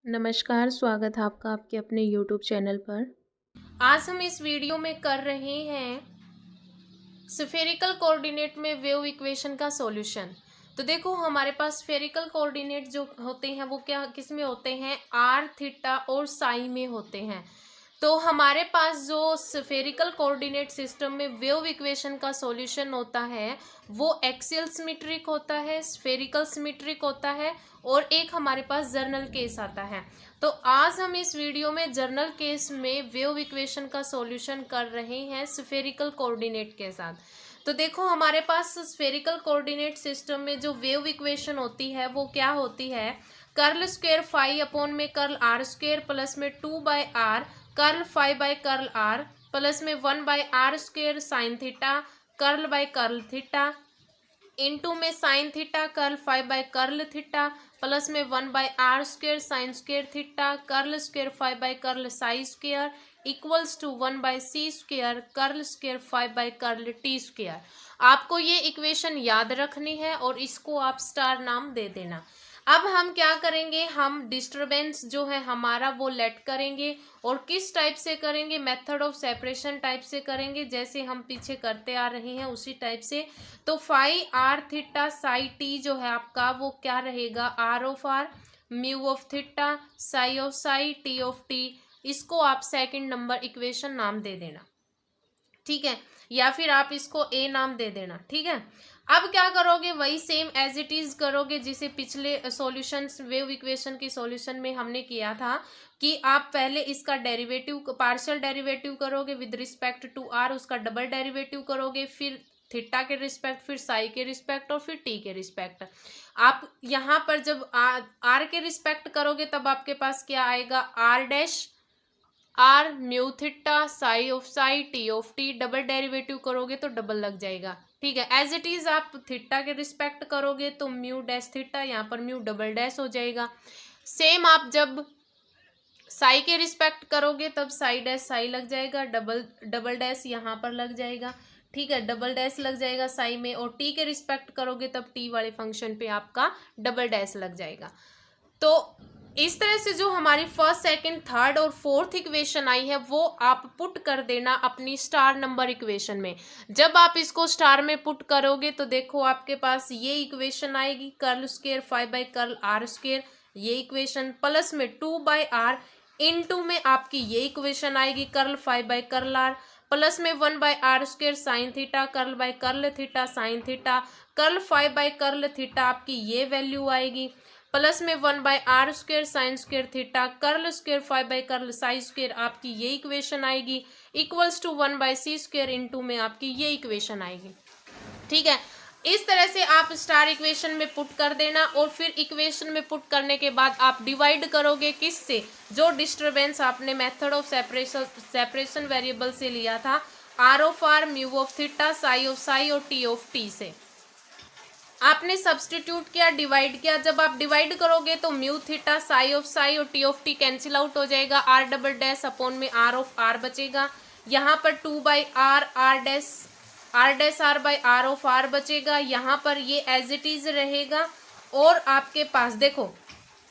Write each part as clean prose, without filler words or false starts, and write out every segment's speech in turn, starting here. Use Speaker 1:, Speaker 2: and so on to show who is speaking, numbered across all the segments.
Speaker 1: नमस्कार, स्वागत है आपका आपके अपने यूट्यूब चैनल पर।
Speaker 2: आज हम इस वीडियो में कर रहे हैं स्फेरिकल कोऑर्डिनेट में वेव इक्वेशन का सॉल्यूशन। तो देखो हमारे पास स्फेरिकल कोऑर्डिनेट जो होते हैं वो क्या किस में होते हैं, आर थीटा और साई में होते हैं। तो हमारे पास जो स्फेरिकल कोऑर्डिनेट सिस्टम में वेव इक्वेशन का सॉल्यूशन होता है वो एक्सियल सिमेट्रिक होता है, स्फेरिकल सिमेट्रिक होता है और एक हमारे पास जर्नल केस आता है। तो आज हम इस वीडियो में जर्नल केस में वेव इक्वेशन का सॉल्यूशन कर रहे हैं स्फेरिकल कोऑर्डिनेट के साथ। तो देखो हमारे पास स्फेरिकल कोऑर्डिनेट सिस्टम में जो वेव इक्वेशन होती है वो क्या होती है, कर्ल स्क्वायर फाई अपॉन में कर्ल आर स्क्वायर प्लस में 2/r curl phi by curl R plus में 1/r square sine theta curl by curl theta into में sine theta curl phi by curl theta plus में 1/r square sine square theta curl square phi by curl psi square equals to 1/c square curl square phi by curl T square. आपको ये equation याद रखनी है और इसको आप star नाम दे देना। अब हम क्या करेंगे, हम डिस्टरबेंस जो है हमारा वो लेट करेंगे और किस टाइप से करेंगे, मेथड ऑफ सेपरेशन टाइप से करेंगे, जैसे हम पीछे करते आ रहे हैं उसी टाइप से। तो phi R theta psi T जो है आपका वो क्या रहेगा, R of R mu of theta psi of psi T of T. इसको आप सेकंड नंबर इक्वेशन नाम दे देना, ठीक है, या फिर आप इसको ए नाम दे देना, ठीक है। अब क्या करोगे, वही सेम एज इट इज करोगे जिसे पिछले सॉल्यूशन वेव इक्वेशन की सॉल्यूशन में हमने किया था कि आप पहले इसका डेरिवेटिव पार्शियल डेरिवेटिव करोगे विद रिस्पेक्ट टू आर, उसका डबल डेरिवेटिव करोगे, फिर थीटा के रिस्पेक्ट, फिर साई के रिस्पेक्ट और फिर टी के रिस्पेक्ट। आप यहाँ पर जब आर के रिस्पेक्ट करोगे तब आपके पास क्या आएगा, R dash R mu theta psi of psi T of T, double derivative करोगे तो डबल लग जाएगा, ठीक है। एज इट इज आप थीटा के रिस्पेक्ट करोगे तो म्यू डैश थीटा, यहाँ पर म्यू डबल डैश हो जाएगा। सेम आप जब साई के रिस्पेक्ट करोगे तब साई डैश साई लग जाएगा, डबल डैश यहाँ पर लग जाएगा, ठीक है, डबल डैश लग जाएगा साई में। और टी के रिस्पेक्ट करोगे तब टी वाले फंक्शन पे आपका डबल डैश लग जाएगा। तो इस तरह से जो हमारी फर्स्ट सेकंड थर्ड और फोर्थ इक्वेशन आई है वो आप पुट कर देना अपनी स्टार नंबर इक्वेशन में। जब आप इसको स्टार में पुट करोगे तो देखो आपके पास ये इक्वेशन आएगी, curl square five by curl R square, ये इक्वेशन प्लस में 2/r इनटू में आपकी ये इक्वेशन आएगी, curl five by curl R plus में 1/r square sine theta curl by curl theta sine theta curl five by curl theta, आपकी ये value आएगी प्लस में 1/r square sine square theta curl square five by curl psi square, आपकी ये equation आएगी equals to 1/c square into में आपकी ये इक्वेशन आएगी, ठीक है। इस तरह से आप स्टार इक्वेशन में पुट कर देना और फिर इक्वेशन में पुट करने के बाद आप डिवाइड करोगे किससे, जो डिस्टरबेंस आपने मेथड ऑफ सेपरेशन वेरिएबल से लिया था, R of R mu of theta psi of psi और टी ऑफ टी से आपने सब्सटीट्यूट किया, डिवाइड किया। जब आप डिवाइड करोगे तो mu theta psi of psi और T of T cancel out हो जाएगा, आर डबल डैश अपॉन में आर ऑफ आर बचेगा, यहाँ पर 2/r R dash R by R of R बचेगा, यहाँ पर ये एज इट इज रहेगा। और आपके पास देखो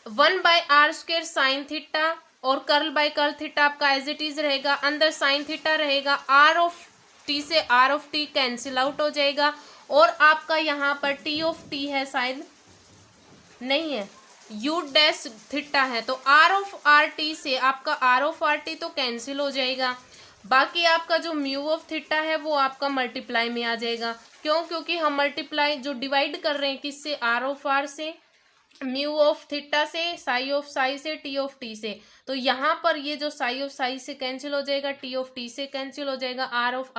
Speaker 2: 1/r स्क्वायर साइन थीटा और कर्ल बाय कर्ल थीटा आपका एज इट इज रहेगा, अंदर साइन थीटा रहेगा, आर ऑफ टी से R of T cancel out हो जाएगा और आपका यहाँ पर टी ऑफ टी है, शायद नहीं है, यू डैश थीटा है, तो आर ऑफ आर टी से आपका आर ऑफ आर टी तो कैंसिल हो जाएगा। बाकी आपका जो म्यू ऑफ थीटा है वो आपका मल्टीप्लाई में आ जाएगा, क्यों, क्योंकि हम मल्टीप्लाई जो डिवाइड कर रहे हैं किससे, आर ऑफ आर से, म्यू ऑफ थीटा से, साई ऑफ साई से, टी ऑफ टी से। तो यहाँ पर ये जो साई ऑफ साई से कैंसिल हो जाएगा, टी ऑफ टी से कैंसिल हो जाएगा, आर ऑफ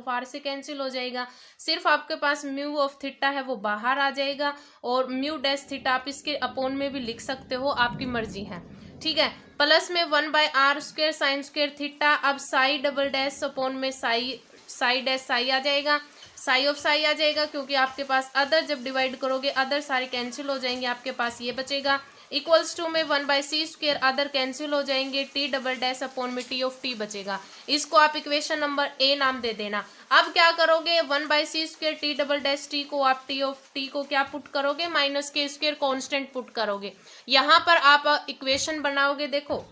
Speaker 2: आर से कैंसिल हो जाएगा, सिर्फ आपके पास म्यू ऑफ थीटा है वो बाहर आ जाएगा और म्यू डैश थीटा आप इसके अपोन में भी लिख सकते हो, आपकी मर्जी है, ठीक है। प्लस में 1/r square sine square theta, अब साई डबल डैश अपोन में साई डैश साई आ जाएगा, साई ऑफ साई आ जाएगा, क्योंकि आपके पास अदर जब डिवाइड करोगे अदर सारे कैंसिल हो जाएंगे, आपके पास ये बचेगा इक्वल्स टू में 1/c² अदर कैंसिल हो जाएंगे, टी डबल डैश अपॉन में टी ऑफ टी बचेगा। इसको आप इक्वेशन नंबर ए नाम दे देना। अब क्या करोगे, 1/c² T double dash T को आप टी ऑफ टी को क्या पुट करोगे, -k² कांस्टेंट पुट करोगे। यहाँ पर आप इक्वेशन बनाओगे, देखो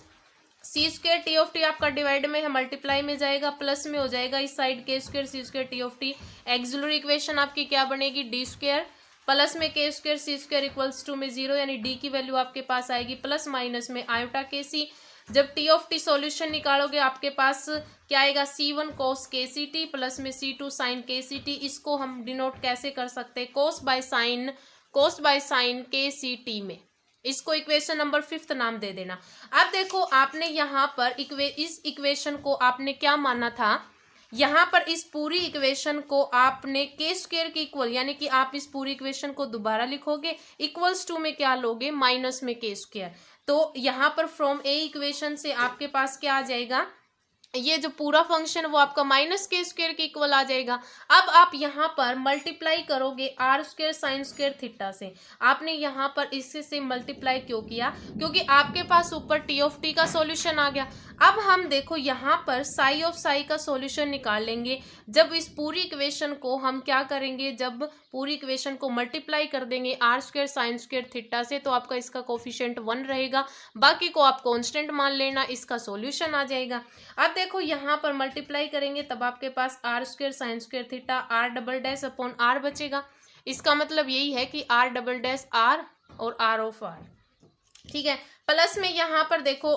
Speaker 2: c² टी ऑफ टी आपका डिवाइड में है, मल्टीप्लाई में जाएगा, प्लस में हो जाएगा इस side k² c² T of T. Axillary equation आपकी क्या बनेगी, d² प्लस में k² c² इक्वल्स टू में 0, यानी d की वैल्यू आपके पास आएगी प्लस माइनस में आयोटा kc। जब टी ऑफ टी सॉल्यूशन निकालोगे आपके पास क्या आएगा, c1 cos kct प्लस में c2 sin kct। इसको हम डिनोट कैसे कर सकते हैं, cos बाय साइन kct में। इसको इक्वेशन नंबर 5 नाम दे देना। अब देखो आपने यहाँ पर इस इक्वेशन को आपने क्या माना था, यहाँ पर इस पूरी इक्वेशन को आपने k² के इक्वल, यानी कि आप इस पूरी इक्वेशन को दोबारा लिखोगे, इक्वल्स टू में क्या लोगे, माइनस में k²। तो यहाँ पर फ्रॉम ए इक्वेशन से आपके पास क्या आ जाएगा, ये जो पूरा फंक्शन वो आपका -k² के इक्वल आ जाएगा। अब आप यहाँ पर मल्टीप्लाई करोगे r² sin² थीटा से। आपने यहाँ पर इससे से मल्टीप्लाई क्यों किया, क्योंकि आपके पास ऊपर टी ऑफ टी का सॉल्यूशन आ गया। अब हम देखो यहाँ पर साई ऑफ साई का सॉल्यूशन निकाल लेंगे। जब इस पूरी इक्वेशन को हम क्या करेंगे, जब पूरी इक्वेशन को मल्टीप्लाई कर देंगे r² sin² थीटा से, तो आपका इसका कोफिशिएंट 1 रहेगा, बाकी को आप कांस्टेंट मान लेना, इसका सॉल्यूशन आ जाएगा। अब देखो यहाँ पर मल्टीप्लाई करेंगे तब आपके पास r² sin² theta r double dash upon r बचेगा। इसका मतलब यही है कि r डबल डैश r और r ऑफ r, ठीक है। प्लस में यहाँ पर देखो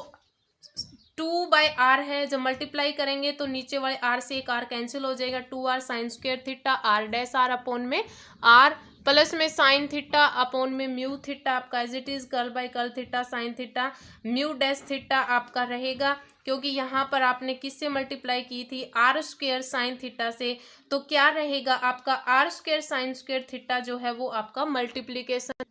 Speaker 2: 2/r है, जब मल्टीप्लाई करेंगे तो नीचे वाले r से एक r कैंसिल हो जाएगा, 2r sin² theta r dash r upon में r प्लस में साइन थीटा अपॉन में म्यू थीटा आपका as it is curl by curl theta sine theta mu dash theta आपका रहेगा, क्योंकि यहाँ पर आपने किससे मल्टीप्लाई की थी, r² साइन थीटा से। तो क्या रहेगा आपका r² sin² थीटा जो है वो आपका मल्टीप्लीकेशन,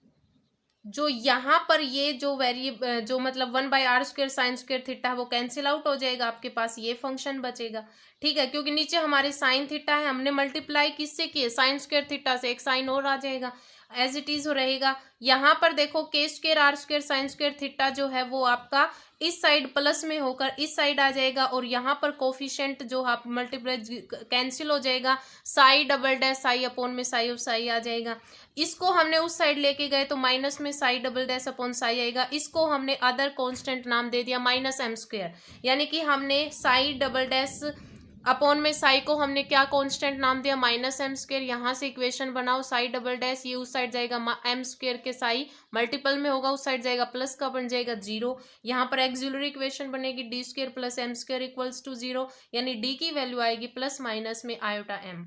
Speaker 2: जो यहाँ पर ये जो मतलब 1/r² sin² थीटा वो कैंसिल आउट हो जाएगा, आपके पास ये फंक्शन बचेगा, ठीक है। क्योंकि नीचे हमारे साइन थीटा है, हमने मल्टीप्लाई किससे किए, sin² थीटा से, एक साइन और आ जाएगा, एज इट इज रहेगा। यहाँ पर देखो k² r² sin² थीटा जो है वो आपका इस साइड प्लस में होकर इस साइड आ जाएगा, और यहाँ पर कोफिशिएंट जो आप मल्टीप्लाई कैंसिल हो जाएगा, Sai double dash psi upon में साई ऑफ साई आ जाएगा। इसको हमने उस साइड लेके गए तो माइनस में Sai double dash upon Sai आएगा। इसको हमने अदर कांस्टेंट नाम दे दिया -m², यानी कि हमने साई डबल डैश अपॉन में साई को हमने क्या कांस्टेंट नाम दिया, -m²। यहाँ से इक्वेशन बनाओ, साई डबल डैश ये उस साइड जाएगा, m² के साई मल्टीपल में होगा, उस साइड जाएगा, प्लस का बन जाएगा 0। यहाँ पर एक्सिलरी इक्वेशन बनेगी d² plus m² equals to 0, यानी d की वैल्यू आएगी प्लस माइनस में आयोटा m।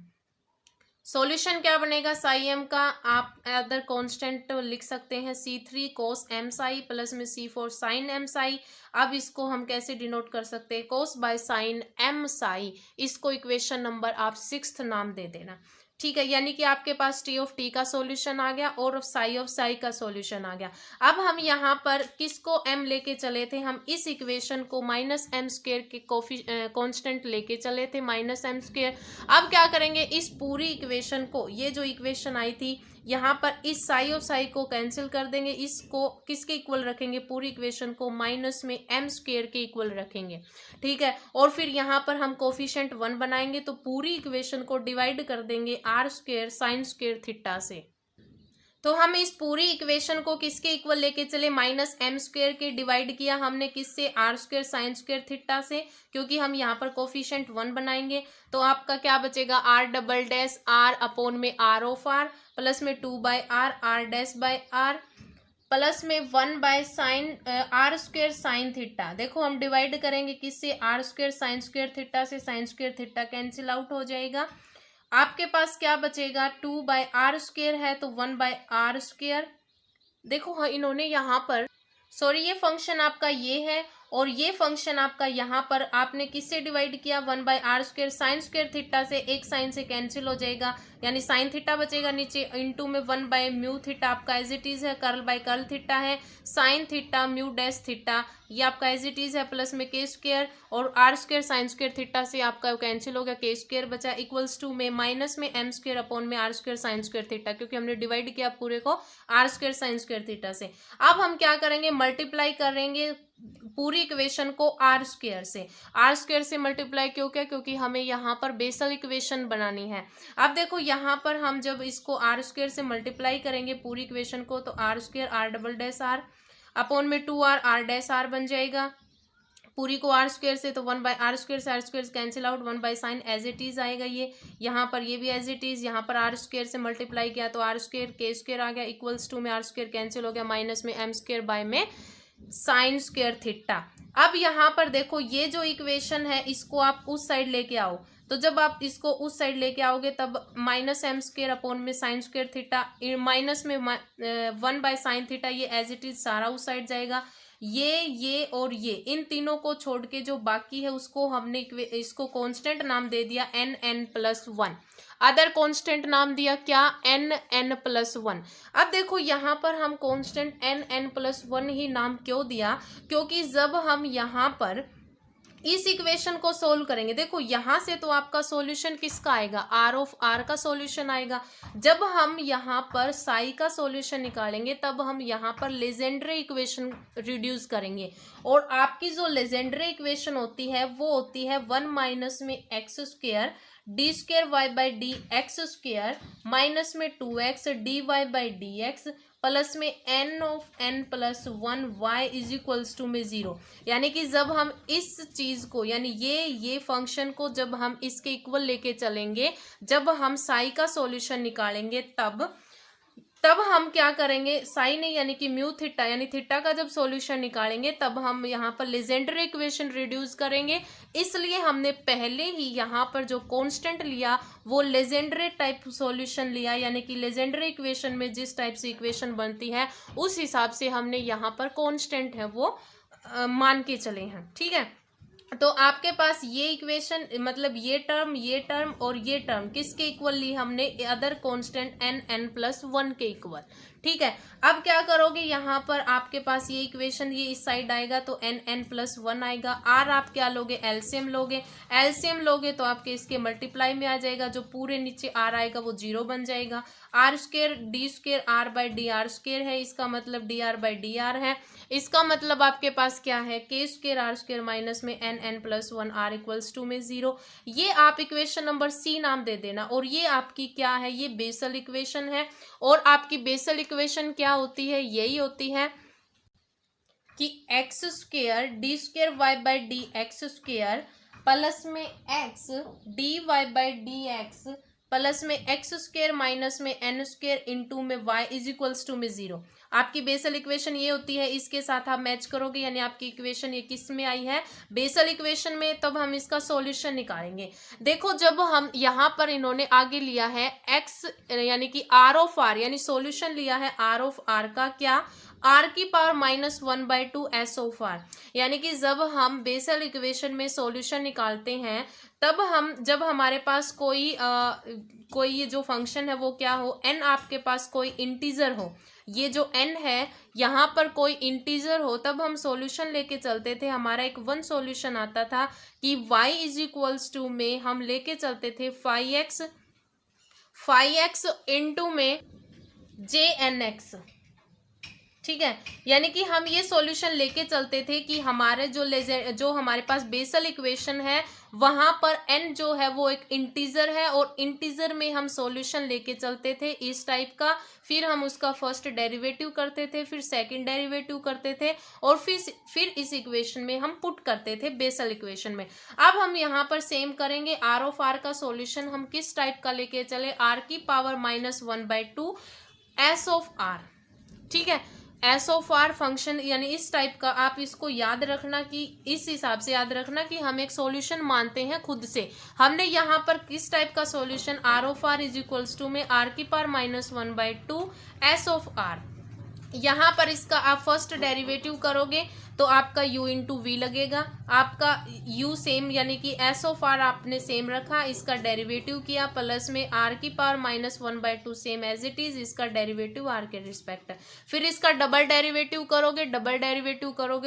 Speaker 2: सॉल्यूशन क्या बनेगा, साई एम का आप अदर कांस्टेंट लिख सकते हैं c3 cos m Sai plus में c4 sin m साई। अब इसको हम कैसे डिनोट कर सकते हैं, cos by sine m Sai. इसको इक्वेशन नंबर आप 6 नाम दे देना, ठीक है। यानी कि आपके पास टी ऑफ टी का सॉल्यूशन आ गया और साई ऑफ साई का सॉल्यूशन आ गया। अब हम यहाँ पर किसको m लेके चले थे, हम इस इक्वेशन को -m² के कांस्टेंट लेके चले थे, -m²। अब क्या करेंगे, इस पूरी इक्वेशन को, ये जो इक्वेशन आई थी यहाँ पर इस साई ऑफ साई को कैंसिल कर देंगे, इसको किसके इक्वल रखेंगे, पूरी इक्वेशन को माइनस में m² के इक्वल रखेंगे, ठीक है। और फिर यहाँ पर हम कोफिशिएंट 1 बनाएंगे तो पूरी इक्वेशन को डिवाइड कर देंगे r² sin² थीटा से। तो हम इस पूरी इक्वेशन को किसके इक्वल लेके चले, -m² के डिवाइड किया हमने किससे, r² sin² थीटा से, क्योंकि हम यहाँ पर कोफिशिएंट 1 बनाएंगे। तो आपका क्या बचेगा, r double dash r upon में r ऑफ r प्लस में 2/r r dash by r plus में 1/sin r² साइन थीटा। देखो हम डिवाइड करेंगे किससे, r² sin² थीटा से, sin² थीटा कैंसिल आउट हो जाएगा। आपके पास क्या बचेगा, 2/r² है तो 1/r²। देखो हाँ, इन्होंने यहाँ पर सॉरी ये फंक्शन आपका ये है और ये फंक्शन आपका यहाँ पर आपने किससे डिवाइड किया, 1/r² साइन स्क्वायर थीटा से, एक साइन से कैंसिल हो जाएगा, यानी साइन थीटा बचेगा नीचे, इनटू में 1/म्यू थीटा आपका एज इट इज है, कर्ल बाय कर्ल थीटा है, sign theta mu dash theta ये आपका एज इट इज है, प्लस में k² और r² साइन स्क्वायर थीटा से आपका कैंसिल हो गया, k² बचा, इक्वल्स टू में माइनस में m² अपॉन में r² साइन स्क्वायर थीटा, क्योंकि हमने डिवाइड किया पूरे को r² साइन स्क्वायर थीटा से। अब हम क्या करेंगे, मल्टीप्लाई करेंगे पूरी इक्वेशन को r² से, r² से मल्टीप्लाई क्यों किया, क्योंकि हमें यहाँ पर बेसल इक्वेशन बनानी है। अब देखो यहाँ पर हम जब इसको r² से मल्टीप्लाई करेंगे पूरी इक्वेशन को, तो r² r double dash r upon में 2r r डैश r बन जाएगा, पूरी को r² से, तो 1/r² से r² cancel out, 1/sin as it is आएगा, ये यहाँ पर ये भी एज इट इज, यहाँ पर r² से मल्टीप्लाई किया तो r² k² आ गया, इक्वल्स टू में r² कैंसिल हो गया, माइनस में m² बाय में साइन स्क्वायर थीटा। अब यहाँ पर देखो ये जो इक्वेशन है इसको आप उस साइड लेके आओ, तो जब आप इसको उस साइड लेके आओगे तब माइनस m² अपॉन में साइन स्क्वायर थीटा, माइनस में 1/sin थीटा, ये एज इट इज सारा उस साइड जाएगा, ये और ये इन तीनों को छोड़ के जो बाकी है उसको हमने इसको कांस्टेंट नाम दे दिया n+1, अदर कांस्टेंट नाम दिया क्या, n+1। अब देखो यहाँ पर हम कांस्टेंट n+1 ही नाम क्यों दिया, क्योंकि जब हम यहाँ पर इस इक्वेशन को सोल्व करेंगे, देखो यहाँ से तो आपका सॉल्यूशन किसका आएगा, r का सॉल्यूशन आएगा। जब हम यहाँ पर साई का सॉल्यूशन निकालेंगे तब हम यहाँ पर लेजेंड्रे इक्वेशन रिड्यूस करेंगे, और आपकी जो लेजेंड्रे इक्वेशन होती है वो होती है 1 माइनस में x² d² y/dx² माइनस में 2x dy/dx प्लस में n+1 y is equals to में 0, यानी कि जब हम इस चीज को यानी ये फंक्शन को जब हम इसके इक्वल लेके चलेंगे, जब हम साई का सॉल्यूशन निकालेंगे तब हम क्या करेंगे, साई नहीं यानी कि म्यू थीटा यानी थीटा का जब सॉल्यूशन निकालेंगे तब हम यहाँ पर लेजेंड्रे इक्वेशन रिड्यूस करेंगे। इसलिए हमने पहले ही यहाँ पर जो कांस्टेंट लिया वो लेजेंड्रे टाइप सॉल्यूशन लिया, यानी कि लेजेंड्रे इक्वेशन में जिस टाइप से इक्वेशन बनती है उस हिसाब से हमने यहाँ पर कांस्टेंट है वो मान के चले हैं। ठीक है, तो आपके पास ये इक्वेशन मतलब ये टर्म और ये टर्म किसके इक्वल ली हमने, अदर कांस्टेंट n+1 के इक्वल। ठीक है, अब क्या करोगे, यहाँ पर आपके पास ये इक्वेशन ये इस साइड आएगा तो n+1 आएगा, r आप क्या लोगे, एलसीएम लोगे तो आपके इसके मल्टीप्लाई में आ जाएगा, जो पूरे नीचे r आएगा वो 0 बन जाएगा, r² d² r/dr² है, इसका मतलब dr/dr है, इसका मतलब आपके पास क्या है, k² r² माइनस में n+1 r इक्वल्स टू में 0। ये आप इक्वेशन नंबर सी नाम दे देना, और ये आपकी क्या है, ये बेसल इक्वेशन है। और आपकी बेसल इक्वेशन क्या होती है, यही होती है कि x² d² y/dx² प्लस में x dy/dx प्लस में x² माइनस में n² इंटू में y इज इक्वल्स टू में 0। आपकी बेसल इक्वेशन ये होती है, इसके साथ आप मैच करोगे, यानी आपकी इक्वेशन ये किस में आई है, बेसल इक्वेशन में, तब हम इसका सॉल्यूशन निकालेंगे। देखो जब हम यहाँ पर इन्होंने आगे लिया है x यानी कि r यानी सॉल्यूशन लिया है r का क्या, r⁻⁻1/2 s, यानी कि जब हम बेसल इक्वेशन में सॉल्यूशन निकालते हैं तब हम जब हमारे पास कोई ये जो फंक्शन है वो क्या हो, n आपके पास कोई इंटीजर हो, ये जो n है यहाँ पर कोई इंटीजर हो, तब हम सॉल्यूशन लेके चलते थे। हमारा एक वन सॉल्यूशन आता था कि y इज इक्वल्स टू में हम लेके चलते थे 5x इंटू में jnx। ठीक है, यानी कि हम ये सॉल्यूशन लेके चलते थे कि हमारे जो हमारे पास बेसल इक्वेशन है वहां पर n जो है वो एक इंटीजर है, और इंटीजर में हम सॉल्यूशन लेके चलते थे इस टाइप का, फिर हम उसका फर्स्ट डेरिवेटिव करते थे, फिर सेकंड डेरिवेटिव करते थे, और फिर इस इक्वेशन में हम पुट करते थे बेसल इक्वेशन में। अब हम यहाँ पर सेम करेंगे, r का सॉल्यूशन हम किस टाइप का लेके चले, r⁻⁻1/2 s। ठीक है, एस ऑफ आर फंक्शन यानी इस टाइप का, आप इसको याद रखना कि इस हिसाब से याद रखना कि हम एक सॉल्यूशन मानते हैं खुद से। हमने यहाँ पर किस टाइप का solution, R of R is equals to में r⁻⁻1/2 एस ऑफ आर। यहाँ पर इसका आप फर्स्ट डेरिवेटिव करोगे तो आपका u इंटू वी लगेगा। आपका u सेम यानी कि एस ऑफ आर आपने सेम रखा, इसका डेरिवेटिव किया, प्लस में आर की power -1/2 same as it is, इसका डेरिवेटिव आर के रिस्पेक्ट है। फिर इसका डबल डेरिवेटिव करोगे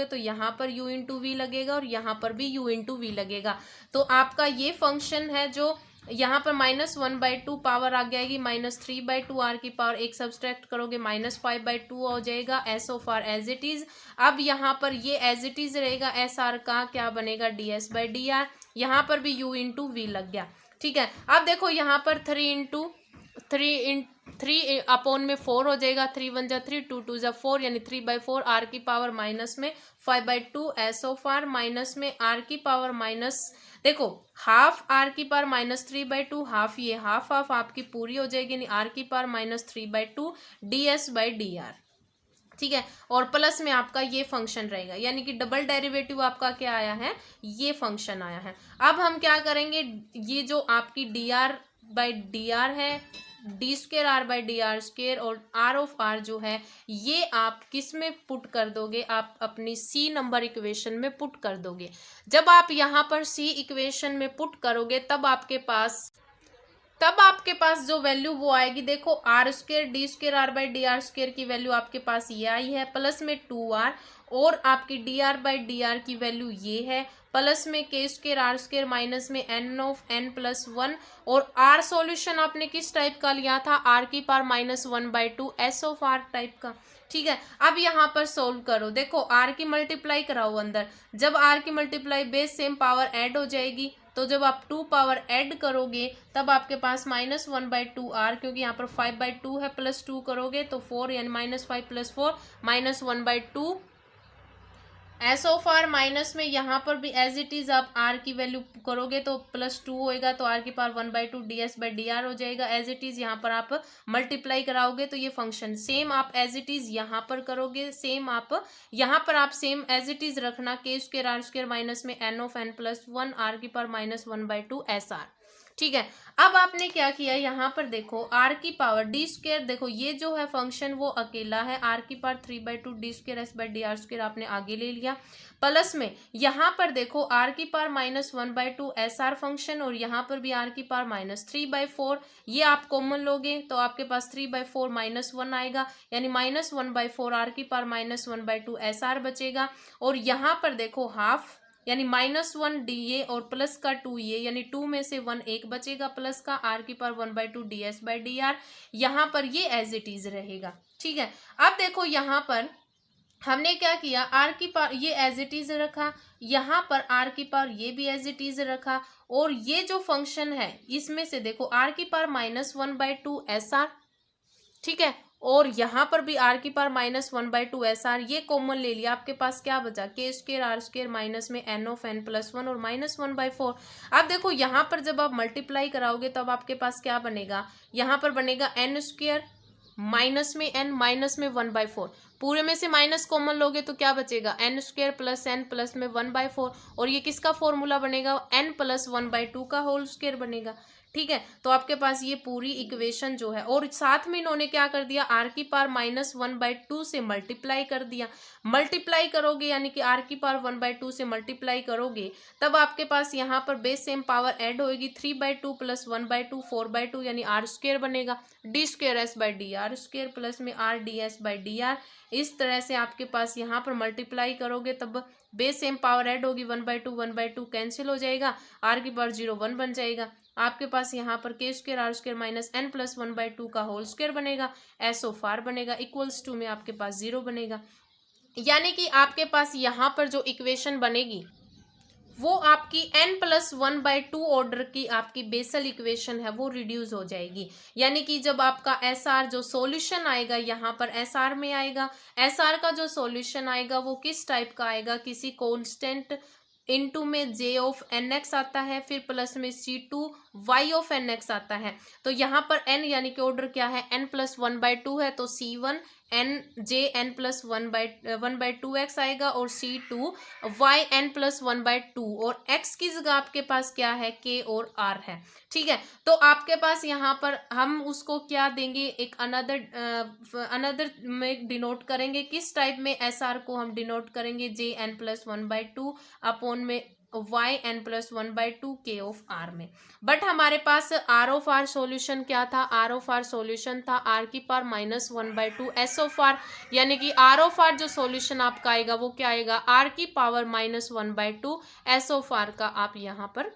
Speaker 2: तो यहाँ पर u इंटू वी लगेगा और यहाँ पर भी u इंटू वी लगेगा। तो आपका ये फंक्शन है जो यहाँ पर -1/2 पावर आ जाएगी, -3/2 आर की पावर एक सब्सट्रैक्ट करोगे -5/2 हो जाएगा, S of R as it is. अब यहाँ पर ये एज इट इज रहेगा, एस आर का क्या बनेगा ds/dr, यहाँ पर भी u इंटू वी लग गया। ठीक है, अब देखो यहाँ पर 3 अपॉन में 4 हो जाएगा, 3 1 जा 3 2 2 जा 4 यानी 3/4 आर की पावर माइनस में 5/2 एस ऑफ आर माइनस में आर की पावर माइनस, देखो हाफ आर की पावर -3/2, हाफ ये हाफ आपकी पूरी हो जाएगी यानी आर की पावर -3/2 ds/dr। ठीक है, और प्लस में आपका ये फंक्शन रहेगा, यानी कि डबल डेरिवेटिव आपका क्या आया है, ये फंक्शन आया है। अब हम क्या करेंगे, ये जो आपकी dr/dr है, d²r/dr² और r ऑफ r जो है ये आप किस में पुट कर दोगे, आप अपनी c नंबर इक्वेशन में पुट कर दोगे। जब आप यहाँ पर c इक्वेशन में पुट करोगे तब आपके पास जो वैल्यू वो आएगी, देखो r² d²r/dr² की वैल्यू आपके पास ये आई है, प्लस में 2r और आपकी dr/dr की वैल्यू ये है, प्लस में k² माइनस में n+1 और r सॉल्यूशन आपने किस टाइप का लिया था, r की power -1/2 S of R type का। ठीक है, अब यहाँ पर सोल्व करो, देखो r की मल्टीप्लाई कराओ अंदर, जब r की multiply base same power add हो जाएगी तो जब आप 2 पावर ऐड करोगे तब आपके पास -1/2 r, क्योंकि यहाँ पर 5/2 है, प्लस 2 करोगे तो 4 यानी -5 + 4 -1/2 एस ऑफ आर माइनस में यहाँ पर भी एज इट इज आप आर की वैल्यू करोगे तो +2 होएगा तो आर की पावर 1/2 ds/dr हो जाएगा, एज इट इज यहाँ पर आप मल्टीप्लाई कराओगे तो ये फंक्शन सेम आप एज इट इज यहाँ पर करोगे, सेम आप यहाँ पर आप सेम एज इट इज रखना, k²r² माइनस में n+1 आर की पावर -1/2 SR। ठीक है, अब आपने क्या किया, यहाँ पर देखो r की पावर d², देखो ये जो है फंक्शन वो अकेला है, r की पावर 3/2 d²s/dr² आपने आगे ले लिया, प्लस में यहाँ पर देखो r की पावर -1/2 SR फंक्शन और यहाँ पर भी r की पावर -3/4, ये आप कॉमन लोगे तो आपके पास 3/4 -1 आएगा, यानी -1/4 r की पावर -1/2 SR बचेगा, और यहाँ पर देखो हाफ यानी -1 dA और प्लस का 2a यानी 2 में से 1 एक बचेगा, प्लस का r की पावर 1/2 ds/dr, यहाँ पर ये एज इट इज रहेगा। ठीक है, अब देखो यहाँ पर हमने क्या किया, r की पावर ये एज इट इज रखा, यहाँ पर r की पावर ये भी एज इट इज रखा, और ये जो फंक्शन है इसमें से देखो r की पावर -1/2 SR, ठीक है, और यहाँ पर भी r की पावर -1/2 SR, ये कॉमन ले लिया, आपके पास क्या बचा, k²r² माइनस में n+1 और -1/4। अब देखो यहाँ पर जब आप मल्टीप्लाई कराओगे तब आपके पास क्या बनेगा, यहाँ पर बनेगा n² माइनस में n माइनस में 1/4, पूरे में से माइनस कॉमन लोगे तो क्या बचेगा, n² + n प्लस में 1/4, और ये किसका फॉर्मूला बनेगा, n + 1/2 का होल स्क्वायर बनेगा। ठीक है, तो आपके पास ये पूरी इक्वेशन जो है, और साथ में इन्होंने क्या कर दिया, r की पावर -1/2 से मल्टीप्लाई कर दिया, मल्टीप्लाई करोगे यानी कि r की पावर 1/2 से मल्टीप्लाई करोगे तब आपके पास यहाँ पर बेस सेम पावर ऐड होएगी, 3/2 + 1/2 4/2 यानी r² बनेगा, d²s/dr² प्लस में r ds/dr। इस तरह से आपके पास यहाँ पर मल्टीप्लाई करोगे तब बेस सेम पावर ऐड होगी, 1/2 कैंसिल हो जाएगा, r की पावर 0 1 बन जाएगा, आपके पास यहाँ पर k²r² माइनस n+1/2 का होल स्क्वायर बनेगा, एस ऑफ आर बनेगा, इक्वल्स टू में आपके पास 0 बनेगा, यानी कि आपके पास यहाँ पर जो इक्वेशन बनेगी वो आपकी n+1/2 ऑर्डर की आपकी बेसल इक्वेशन है वो रिड्यूस हो जाएगी, यानी कि जब आपका SR जो सॉल्यूशन आएगा यहाँ पर SR में आएगा, SR का जो सॉल्यूशन आएगा वो किस टाइप का आएगा, किसी कांस्टेंट इनटू में j ऑफ nx आता है, फिर प्लस में c2 y ऑफ nx आता है, तो यहाँ पर n यानी कि ऑर्डर क्या है, n+1/2 है तो c1 J n+1/2x आएगा और C2 yn+1/2 और x की जगह आपके पास क्या है, k और r है। ठीक है, तो आपके पास यहाँ पर हम उसको क्या देंगे, एक अनदर में डिनोट करेंगे। किस टाइप में SR को हम डिनोट करेंगे, Jn+1/2 अपॉन में yn+1/2 k ऑफ r में। बट हमारे पास r ऑफ r सॉल्यूशन क्या था, r ऑफ r सॉल्यूशन था r⁻⁻1/2 s ऑफ r, यानी कि r ऑफ r जो सॉल्यूशन आपका आएगा वो क्या आएगा, r⁻⁻1/2 s ऑफ r का आप यहाँ पर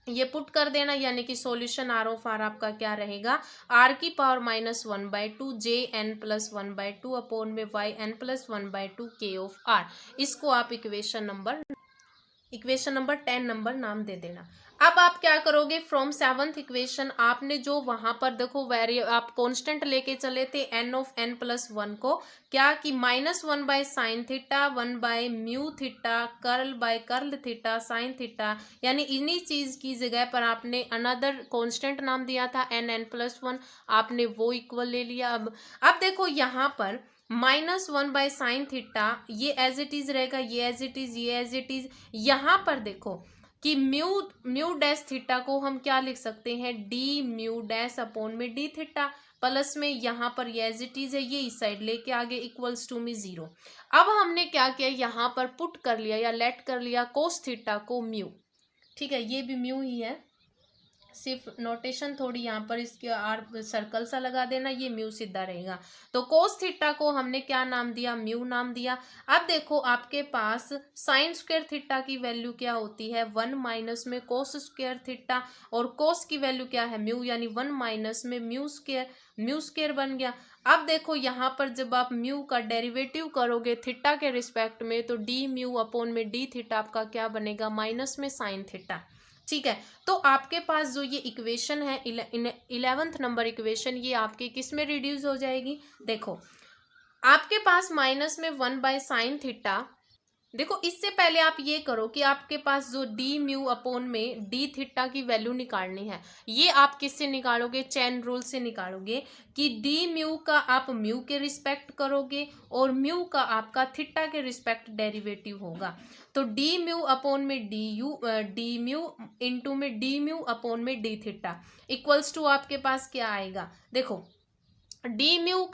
Speaker 2: ये पुट कर देना, यानी कि सॉल्यूशन r ऑफ r आपका क्या रहेगा, r⁻⁻1/2 Jn+1/2 अपॉन में yn+1/2 k ऑफ r। इसको आप इक्वेशन नंबर 10 नंबर नाम दे देना। अब आप क्या करोगे, फ्रॉम 7th इक्वेशन आपने जो वहां पर देखो आप कांस्टेंट लेके चले थे n ऑफ n+1 को, क्या कि -1/sin थीटा 1/म्यू theta curl theta sine theta, यानी इन्हीं चीज की जगह पर आपने अनदर कांस्टेंट नाम दिया था n+1, आपने वो इक्वल ले लिया। अब देखो यहाँ पर -1/sin थीटा ये एज इट इज रहेगा, ये एज इट इज, ये एज इट इज। यहाँ पर देखो कि म्यू डैश थीटा को हम क्या लिख सकते हैं, डी म्यू डैश अपॉन में डी थीटा, प्लस में यहाँ पर ये एज इट इज है, ये इस साइड लेके आगे इक्वल्स टू में 0। अब हमने क्या किया, यहाँ पर पुट कर लिया या लेट कर लिया कोस थीटा को म्यू। ठीक है, ये भी म्यू ही है, सिर्फ नोटेशन थोड़ी यहाँ पर इसके आर सर्कल सा लगा देना, ये म्यू सीधा रहेगा। तो कोस थीटा को हमने क्या नाम दिया, म्यू नाम दिया। अब देखो आपके पास साइन स्क्वायर थीटा की वैल्यू क्या होती है, 1 माइनस में कोस स्क्वायर थीटा, और कोस की वैल्यू क्या है म्यू, यानी 1 माइनस में म्यू स्क्वायर बन गया। अब देखो यहाँ पर जब आप म्यू का डेरिवेटिव करोगे थीटा के रिस्पेक्ट में, तो डी म्यू अपॉन में डी थीटा आपका क्या बनेगा, माइनस में साइन थीटा। ठीक है, तो आपके पास जो ये इक्वेशन है 11th नंबर इक्वेशन, ये आपके किस में रिड्यूस हो जाएगी, देखो आपके पास माइनस में 1/sin थीटा। देखो इससे पहले आप ये करो कि आपके पास जो डी म्यू अपॉन में डी थीटा की वैल्यू निकालनी है, ये आप किससे निकालोगे, चेन रूल से निकालोगे कि डी म्यू का आप म्यू के रिस्पेक्ट करोगे और म्यू का आपका थीटा के रिस्पेक्ट डेरिवेटिव होगा। तो डी म्यू अपॉन में डी म्यू इंटू में डी म्यू अपॉन में डी थीटा इक्वल्स टू आपके पास क्या आएगा, देखो डी म्यू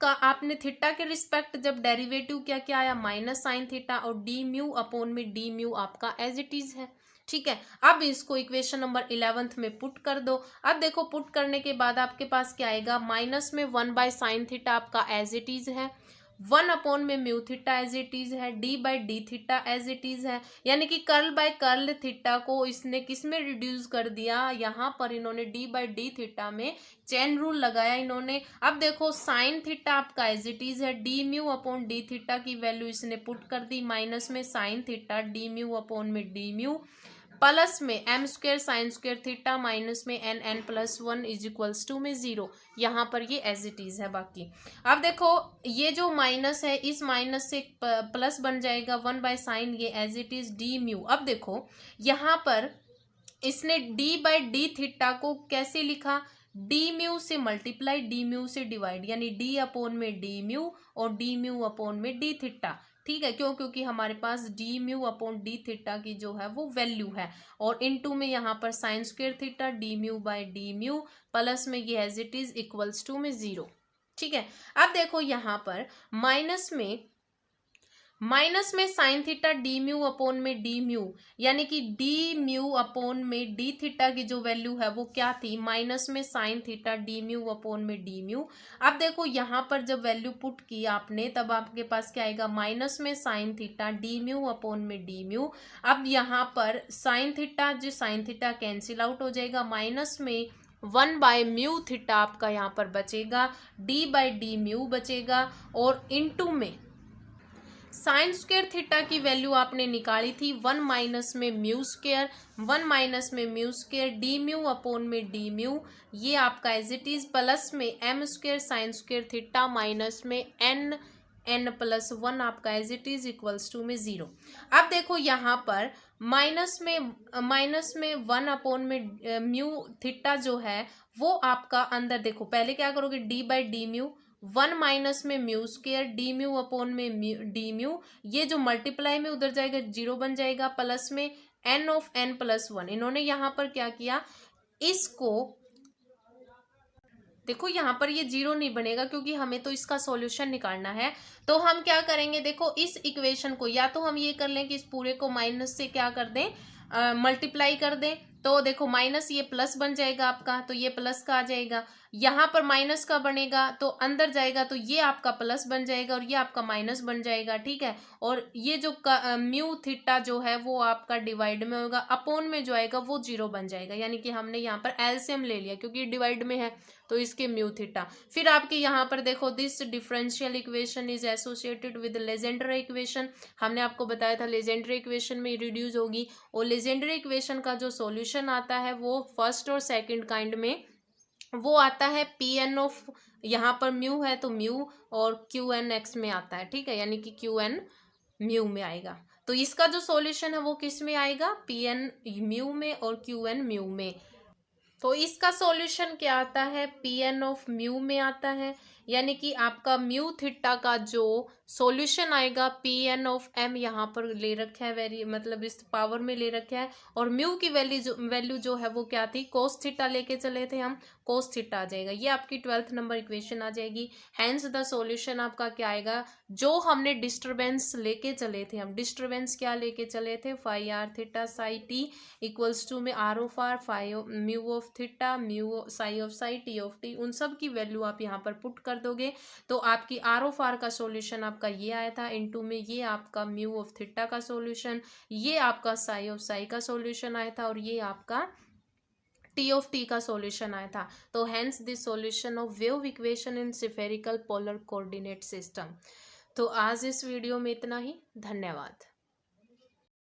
Speaker 2: का आपने थीटा के रिस्पेक्ट जब डेरिवेटिव क्या आया, माइनस साइन थीटा, और डी म्यू अपॉन में डी म्यू आपका एज इट इज है। ठीक है, अब इसको इक्वेशन नंबर 11th में पुट कर दो। अब देखो पुट करने के बाद आपके पास क्या आएगा, माइनस में 1/sin थीटा आपका एज इट इज है, 1 अपॉन में mu theta as it is है, d/d theta as it is है, यानी कि कर्ल थीटा को इसने किस में रिड्यूस कर दिया, यहाँ पर इन्होंने d/d थीटा में चेन रूल लगाया इन्होंने। अब देखो साइन थीटा आपका एज इट इज है, D mu upon D theta की वैल्यू इसने पुट कर दी, माइनस में sine theta D mu upon में डी म्यू, प्लस में m square sine square theta minus में n+1 इज इक्वल्स टू में 0। यहाँ पर ये एज इट इज है। बाकी अब देखो ये जो माइनस है, इस माइनस से प्लस बन जाएगा 1/sin, ये as it is D mu. अब देखो यहाँ पर इसने d/d थीटा को कैसे लिखा, डी म्यू से मल्टीप्लाई डी म्यू से डिवाइड, यानी डी अपॉन में डी म्यू और डी म्यू अपॉन में डी थीटा। ठीक है, क्योंकि हमारे पास D mu upon D theta की जो है वो वैल्यू है, और इनटू में यहाँ पर sine square theta D mu by D mu, plus में ये as it is equals to में 0। ठीक है, अब देखो यहाँ पर माइनस में sine theta D mu upon में डी म्यू, यानी कि डी म्यू अपॉन में डी थीटा की जो वैल्यू है वो क्या थी, माइनस में sine theta D mu upon में डी म्यू। अब देखो यहाँ पर जब वैल्यू पुट की आपने, तब आपके पास क्या आएगा, माइनस में sine theta D mu upon में डी म्यू। अब यहाँ पर साइन थीटा कैंसिल आउट हो जाएगा, माइनस में 1/म्यू थीटा आपका यहाँ पर बचेगा, d/d म्यू बचेगा, और इनटू में साइन स्क्वायर थीटा की वैल्यू आपने निकाली थी 1 माइनस में mu square D mu upon में डी म्यू, ये आपका एज इट इज, प्लस में m square sine square theta minus में n+1 आपका as it is equals to में 0। अब देखो यहाँ पर माइनस में 1 अपॉन में म्यू थीटा जो है वो आपका अंदर, देखो पहले क्या करोगे, d/d म्यू 1 माइनस में mu square D mu upon में डी म्यू, ये जो मल्टीप्लाई में उधर जाएगा 0 बन जाएगा, प्लस में n ऑफ n प्लस 1। इन्होंने यहाँ पर क्या किया, इसको देखो यहाँ पर ये 0 नहीं बनेगा क्योंकि हमें तो इसका सॉल्यूशन निकालना है। तो हम क्या करेंगे, देखो इस इक्वेशन को या तो हम ये कर लें कि इस पूरे को माइनस से क्या कर दें, मल्टीप्लाई कर दें। तो देखो माइनस ये प्लस बन जाएगा आपका, तो ये प्लस का आ जाएगा, यहाँ पर माइनस का बनेगा तो अंदर जाएगा तो ये आपका प्लस बन जाएगा और ये आपका माइनस बन जाएगा, ठीक है। और ये जो म्यू थीटा जो है वो आपका डिवाइड में होगा, अपॉन में जो आएगा वो 0 बन जाएगा, यानी कि हमने यहाँ पर एलसीएम ले लिया क्योंकि डिवाइड में है तो इसके म्यू थीटा। फिर आपके यहाँ पर देखो this differential equation is associated with Legender equation. हमने आपको बताया था लेजेंडर इक्वेशन में रिड्यूस होगी, और लेजेंडर इक्वेशन का जो सॉल्यूशन आता है वो फर्स्ट और सेकंड काइंड में वो आता है पी एन ऑफ, यहाँ पर म्यू है तो म्यू, और क्यू एन एक्स में आता है, ठीक है, यानी कि क्यू एन म्यू में आएगा। तो इसका जो सॉल्यूशन है वो किस में आएगा, पी एन म्यू में और क्यू एन म्यू में। तो इसका सॉल्यूशन क्या आता है, पी एन ऑफ म्यू में आता है, यानी कि आपका म्यू थीटा का जो सॉल्यूशन आएगा पी एन ऑफ एम यहाँ पर ले रखा है, वेरी मतलब इस पावर में ले रखा है, और म्यू की वैल्यू जो है वो क्या थी, कोस थीटा लेके चले थे हम, कोस थीटा आ जाएगा। ये आपकी 12th नंबर इक्वेशन आ जाएगी। हैंस द सॉल्यूशन आपका क्या आएगा, जो हमने डिस्टर्बेंस लेके चले थे, हम डिस्टर्बेंस क्या लेके चले थे, phi R theta psi T equals to में R of R phi mu of theta mu psi of psi T of T, उन सब की वैल्यू आप यहाँ पर पुट कर दोगे तो आपकी आर ऑफ आर का सॉल्यूशन आपका ये आया था, इनटू में ये आपका म्यू ऑफ थीटा का सॉल्यूशन, ये आपका साई ऑफ साई का सॉल्यूशन आया था, और ये आपका टी ऑफ टी का सॉल्यूशन आया था। तो hence the solution of wave equation in spherical polar coordinate system. तो आज इस वीडियो में इतना ही, धन्यवाद।